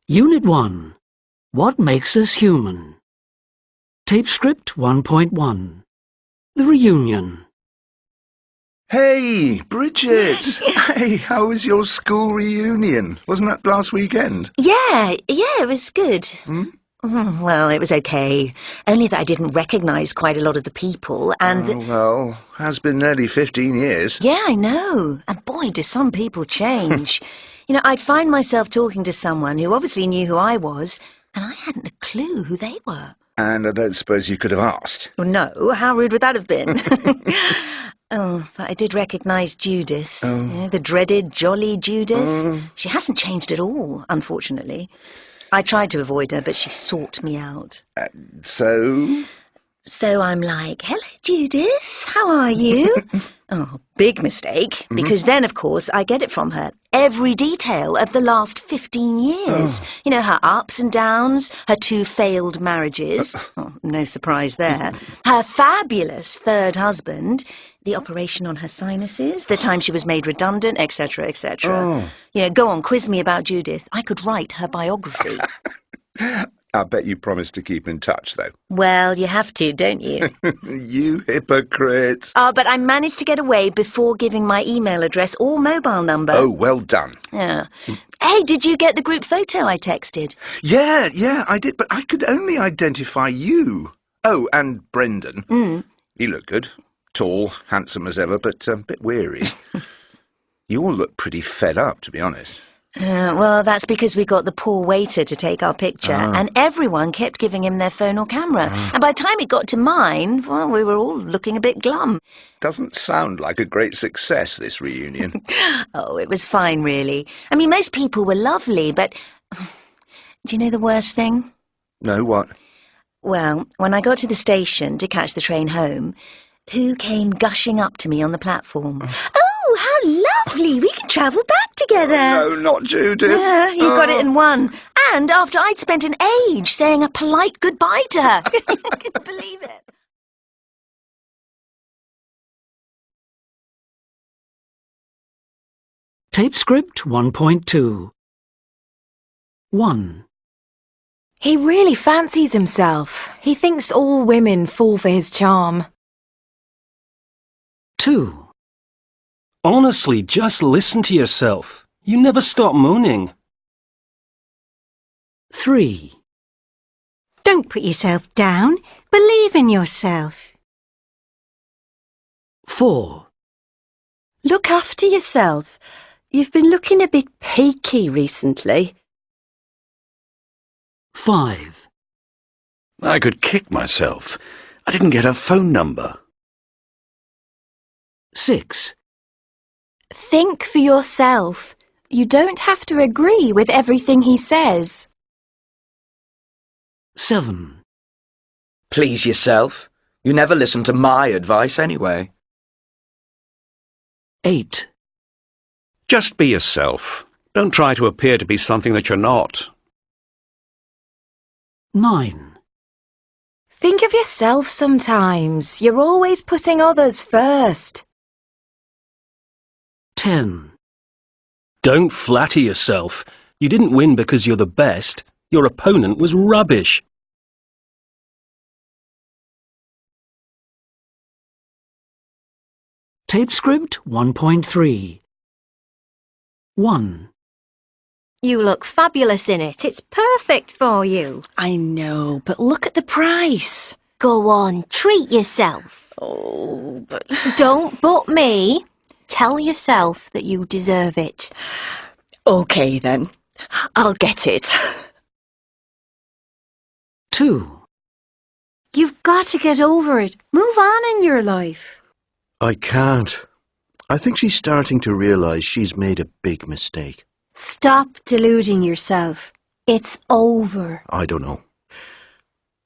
Unit 1. What makes us human? Tape script 1.1. The reunion. Hey, Bridget! Hey, how was your school reunion? Wasn't that last weekend? Yeah, it was good. Well, it was okay. Only that I didn't recognise quite a lot of the people and... Oh, well, has been nearly 15 years. Yeah, I know. And boy, do some people change. You know, I'd find myself talking to someone who obviously knew who I was, and I hadn't a clue who they were. And I don't suppose you could have asked. Well, no, how rude would that have been? Oh, but I did recognise Judith. Oh. You know, the dreaded, jolly Judith. She hasn't changed at all, unfortunately. I tried to avoid her, but she sought me out. So I'm like, hello, Judith, how are you? Oh, big mistake, because then, of course, I get it from her. Every detail of the last 15 years. Oh. You know, her ups and downs, her 2 failed marriages. Oh, no surprise there. Her fabulous third husband, the operation on her sinuses, the time she was made redundant, etc., etc. Oh. You know, go on, quiz me about Judith. I could write her biography. I bet you promised to keep in touch, though. Well, you have to, don't you? You hypocrite. Oh, but I managed to get away before giving my email address or mobile number. Oh, well done. Yeah. Hey, did you get the group photo I texted? Yeah, I did, but I could only identify you. Oh, and Brendan. He looked good. Tall, handsome as ever, but a bit weary. You all look pretty fed up, to be honest. Well, that's because we got the poor waiter to take our picture, and everyone kept giving him their phone or camera. And by the time it got to mine, well, we were all looking a bit glum. Doesn't sound like a great success, this reunion. Oh, it was fine, really. I mean, most people were lovely, but... Do you know the worst thing? No, what? Well, when I got to the station to catch the train home, who came gushing up to me on the platform? Oh, how lovely! We can travel back together. No, not Judith. Yeah, you got it in one. And after I'd spent an age saying a polite goodbye to her. I couldn't believe it. Tape script 1.2. 1. He really fancies himself. He thinks all women fall for his charm. 2. Honestly, just listen to yourself. You never stop moaning. 3. Don't put yourself down. Believe in yourself. 4. Look after yourself. You've been looking a bit peaky recently. 5. I could kick myself. I didn't get her phone number. 6. Think for yourself. You don't have to agree with everything he says. 7. Please yourself. You never listen to my advice anyway. 8. Just be yourself. Don't try to appear to be something that you're not. 9. Think of yourself sometimes. You're always putting others first. 10. Don't flatter yourself. You didn't win because you're the best. Your opponent was rubbish. Tape script 1.3. 1. You look fabulous in it. It's perfect for you. I know, but look at the price. Go on, treat yourself. Oh, but... Don't but me. Tell yourself that you deserve it. OK, then. I'll get it. 2. You've got to get over it. Move on in your life. I can't. I think she's starting to realise she's made a big mistake. Stop deluding yourself. It's over. I don't know.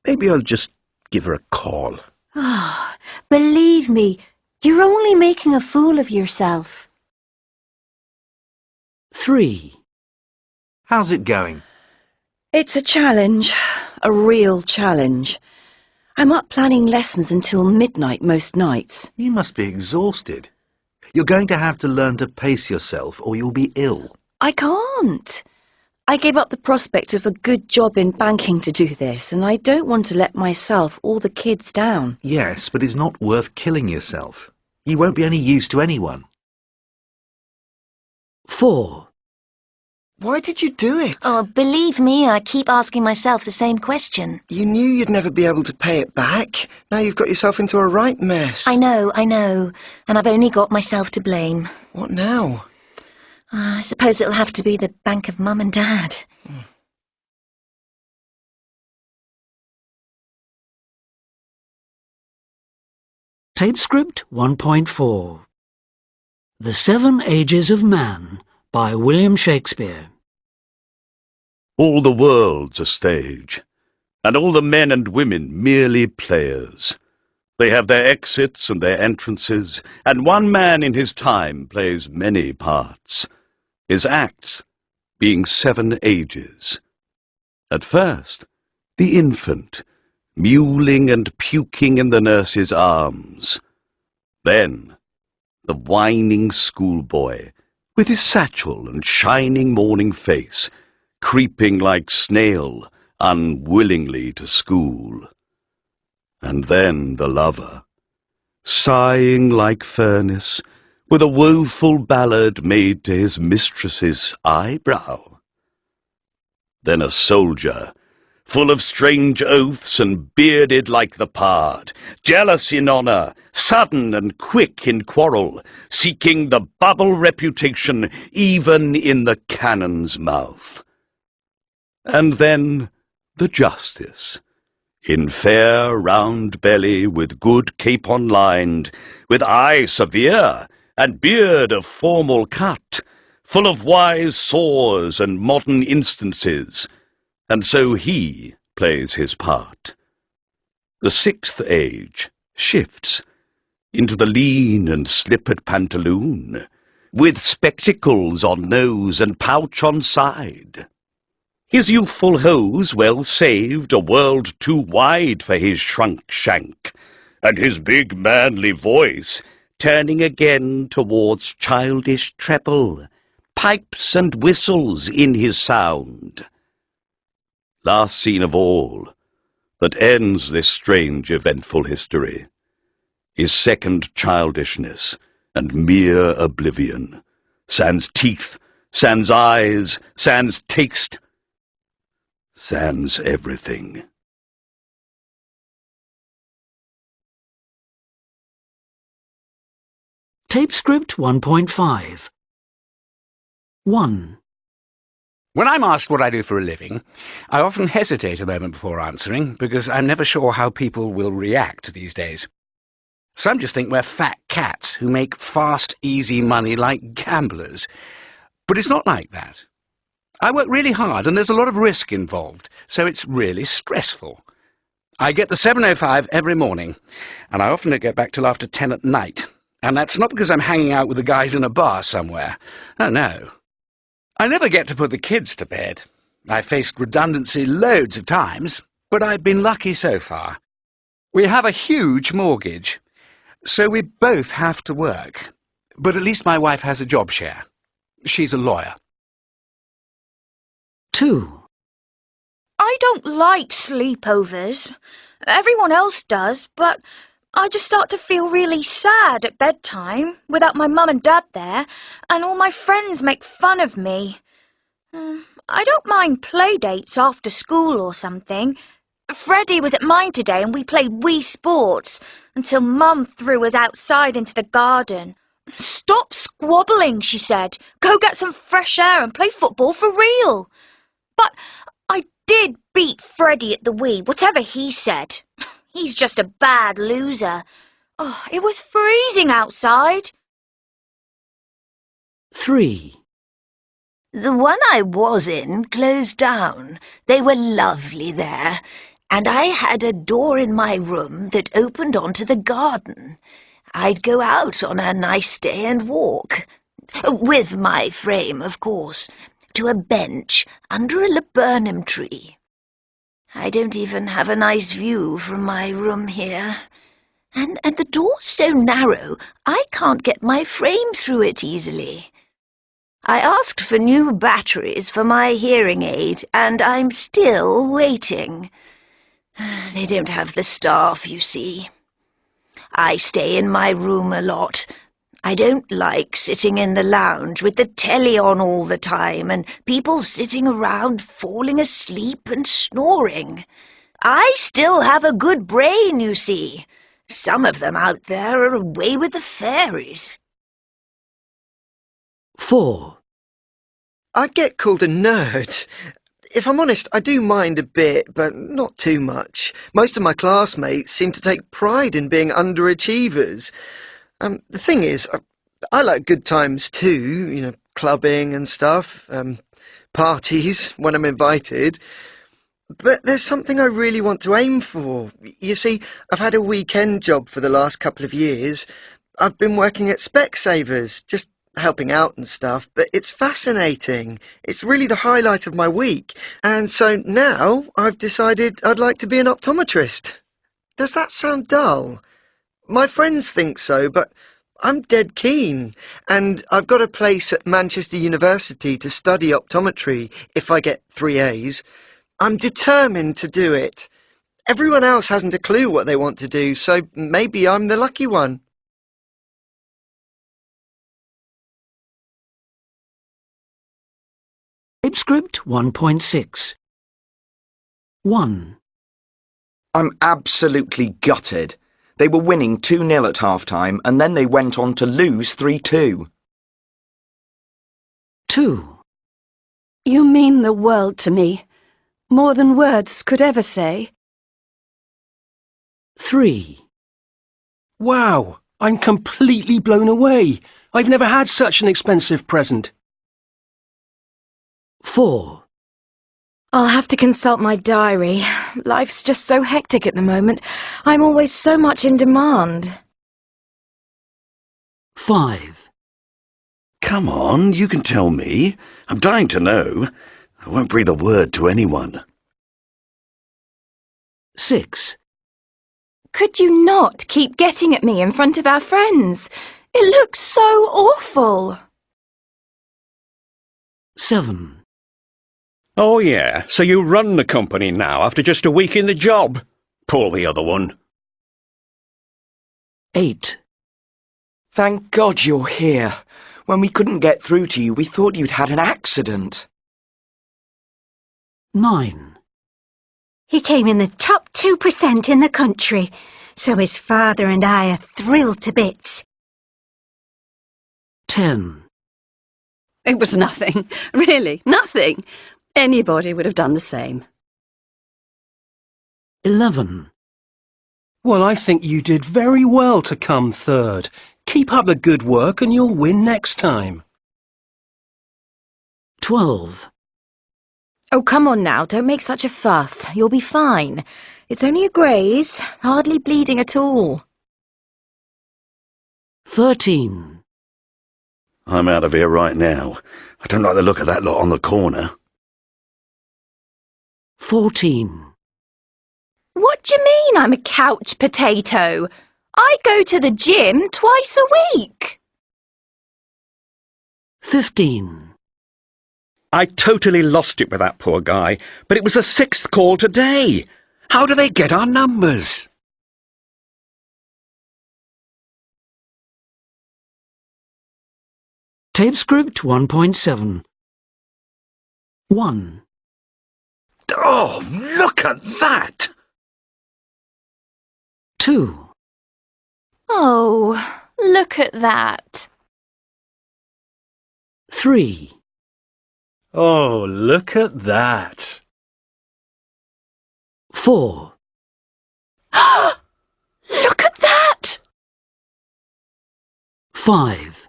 Maybe I'll just give her a call. Oh, believe me, you're only making a fool of yourself. 3. How's it going? It's a challenge. A real challenge. I'm up planning lessons until midnight most nights. You must be exhausted. You're going to have to learn to pace yourself or you'll be ill. I can't. I gave up the prospect of a good job in banking to do this, and I don't want to let myself or the kids down. Yes, but it's not worth killing yourself. You won't be any use to anyone. 4. Why did you do it? Oh, believe me, I keep asking myself the same question. You knew you'd never be able to pay it back. Now you've got yourself into a right mess. I know, and I've only got myself to blame. What now? I suppose it'll have to be the bank of Mum and Dad. Tape script 1.4. The 7 Ages of Man by William Shakespeare. All the world's a stage, and all the men and women merely players. They have their exits and their entrances, and one man in his time plays many parts, his acts being 7 ages. At first, the infant, mewling and puking in the nurse's arms. Then, the whining schoolboy, with his satchel and shining morning face, creeping like snail unwillingly to school. And then the lover, sighing like furnace, with a woeful ballad made to his mistress's eyebrow. Then a soldier, full of strange oaths and bearded like the pard, jealous in honour, sudden and quick in quarrel, seeking the bubble reputation even in the cannon's mouth. And then the justice, in fair round belly, with good capon lined, with eye severe, and beard of formal cut, full of wise saws and modern instances, and so he plays his part. The 6th age shifts into the lean and slippered pantaloon, with spectacles on nose and pouch on side. His youthful hose well saved, a world too wide for his shrunk shank, and his big manly voice turning again towards childish treble, pipes and whistles in his sound. Last scene of all, that ends this strange eventful history, is second childishness and mere oblivion, sans teeth, sans eyes, sans taste, sans everything. Tape script 1.5. 1. When I'm asked what I do for a living, I often hesitate a moment before answering, because I'm never sure how people will react these days. Some just think we're fat cats who make fast, easy money like gamblers. But it's not like that. I work really hard, and there's a lot of risk involved, so it's really stressful. I get the 7:05 every morning, and I often don't get back till after 10 at night. And that's not because I'm hanging out with the guys in a bar somewhere. Oh, no. I never get to put the kids to bed. I've faced redundancy loads of times, but I've been lucky so far. We have a huge mortgage, so we both have to work. But at least my wife has a job share. She's a lawyer. 2. I don't like sleepovers. Everyone else does, but I just start to feel really sad at bedtime without my mum and dad there, and all my friends make fun of me. I don't mind play dates after school or something. Freddie was at mine today and we played Wii Sports until Mum threw us outside into the garden. "Stop squabbling," she said. "Go get some fresh air and play football for real." But I did beat Freddie at the Wii, whatever he said. He's just a bad loser. Oh, it was freezing outside. 3. The one I was in closed down. They were lovely there, and I had a door in my room that opened onto the garden. I'd go out on a nice day and walk, with my frame, of course, to a bench under a laburnum tree. I don't even have a nice view from my room here. And the door's so narrow, I can't get my frame through it easily. I asked for new batteries for my hearing aid, and I'm still waiting. They don't have the staff, you see. I stay in my room a lot. I don't like sitting in the lounge with the telly on all the time and people sitting around falling asleep and snoring. I still have a good brain, you see. Some of them out there are away with the fairies. 4. I get called a nerd. If I'm honest, I do mind a bit, but not too much. Most of my classmates seem to take pride in being underachievers. The thing is, I like good times too, clubbing and stuff, parties when I'm invited. But there's something I really want to aim for. You see, I've had a weekend job for the last couple of years. I've been working at Specsavers, just helping out and stuff, but it's fascinating. It's really the highlight of my week. And so now I've decided I'd like to be an optometrist. Does that sound dull? My friends think so, but I'm dead keen. And I've got a place at Manchester University to study optometry if I get 3 A's. I'm determined to do it. Everyone else hasn't a clue what they want to do, so maybe I'm the lucky one. Typescript 1.6. 1. I'm absolutely gutted. They were winning 2-0 at half-time, and then they went on to lose 3-2. 2. You mean the world to me. More than words could ever say. 3. Wow, I'm completely blown away. I've never had such an expensive present. 4. I'll have to consult my diary. Life's just so hectic at the moment. I'm always so much in demand. 5. Come on, you can tell me. I'm dying to know. I won't breathe a word to anyone. 6. Could you not keep getting at me in front of our friends? It looks so awful. 7. Oh, yeah, so you run the company now after just a week in the job. Pull the other one. 8. Thank God you're here. When we couldn't get through to you, we thought you'd had an accident. 9. He came in the top 2% in the country, so his father and I are thrilled to bits. 10. It was nothing. Really, nothing. Anybody would have done the same. 11. Well, I think you did very well to come third. Keep up the good work and you'll win next time. 12. Oh, come on now, don't make such a fuss. You'll be fine. It's only a graze, hardly bleeding at all. 13. I'm out of here right now. I don't like the look of that lot on the corner. 14. What do you mean I'm a couch potato? I go to the gym twice a week. 15. I totally lost it with that poor guy, but it was the 6th call today. How do they get our numbers? Tapescript 1.7. 1. Oh, look at that! 2. Oh, look at that. 3. Oh, look at that. 4. Look at that! 5.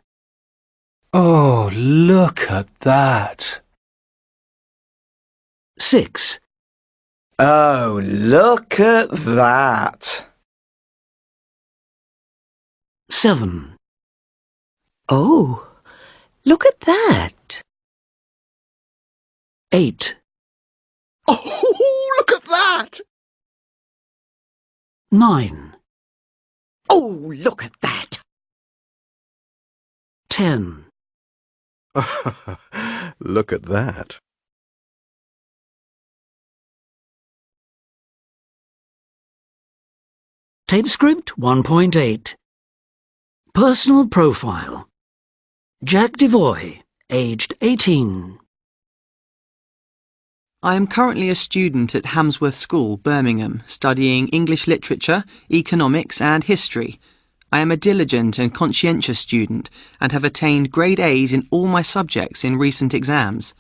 Oh, look at that. 6. Oh, look at that. 7. Oh, look at that. 8. Oh, look at that! 9. Oh, look at that. 10. Look at that. Tape script 1.8. Personal profile. Jack Devoy, aged 18. I am currently a student at Hamsworth School, Birmingham, studying English literature, economics and history. I am a diligent and conscientious student and have attained grade A's in all my subjects in recent exams.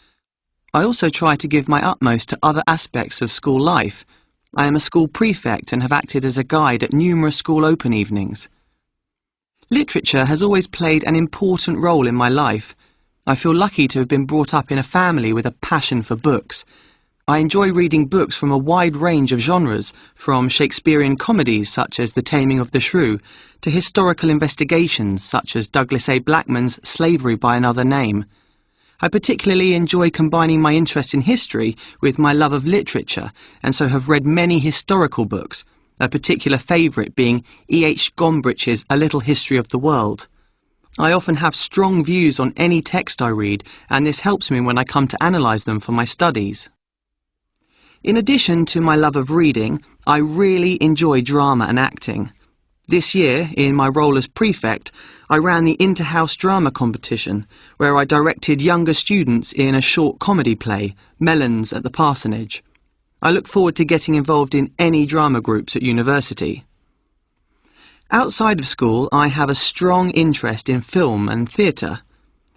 I also try to give my utmost to other aspects of school life. I am a school prefect and have acted as a guide at numerous school open evenings. Literature has always played an important role in my life. I feel lucky to have been brought up in a family with a passion for books. I enjoy reading books from a wide range of genres, from Shakespearean comedies such as The Taming of the Shrew, to historical investigations such as Douglas A. Blackman's Slavery by Another Name. I particularly enjoy combining my interest in history with my love of literature, and so have read many historical books, a particular favourite being E.H. Gombrich's A Little History of the World. I often have strong views on any text I read, and this helps me when I come to analyse them for my studies. In addition to my love of reading, I really enjoy drama and acting. This year, in my role as prefect, I ran the Inter-House Drama Competition, where I directed younger students in a short comedy play, Melons at the Parsonage. I look forward to getting involved in any drama groups at university. Outside of school, I have a strong interest in film and theatre.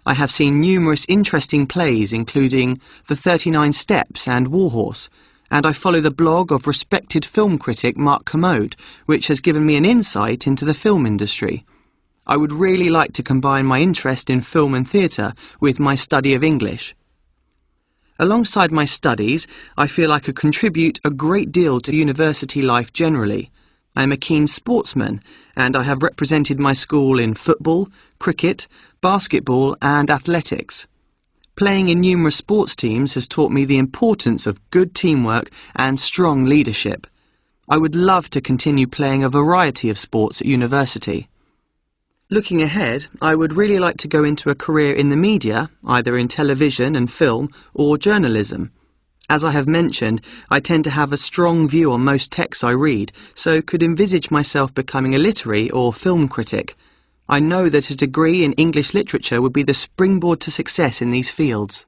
I have seen numerous interesting plays, including The 39 Steps and Warhorse, and I follow the blog of respected film critic Mark Kermode, which has given me an insight into the film industry. I would really like to combine my interest in film and theatre with my study of English. Alongside my studies, I feel I could contribute a great deal to university life generally. I am a keen sportsman, and I have represented my school in football, cricket, basketball and athletics. Playing in numerous sports teams has taught me the importance of good teamwork and strong leadership. I would love to continue playing a variety of sports at university. Looking ahead, I would really like to go into a career in the media, either in television and film or journalism. As I have mentioned, I tend to have a strong view on most texts I read, so could envisage myself becoming a literary or film critic. I know that a degree in English literature would be the springboard to success in these fields.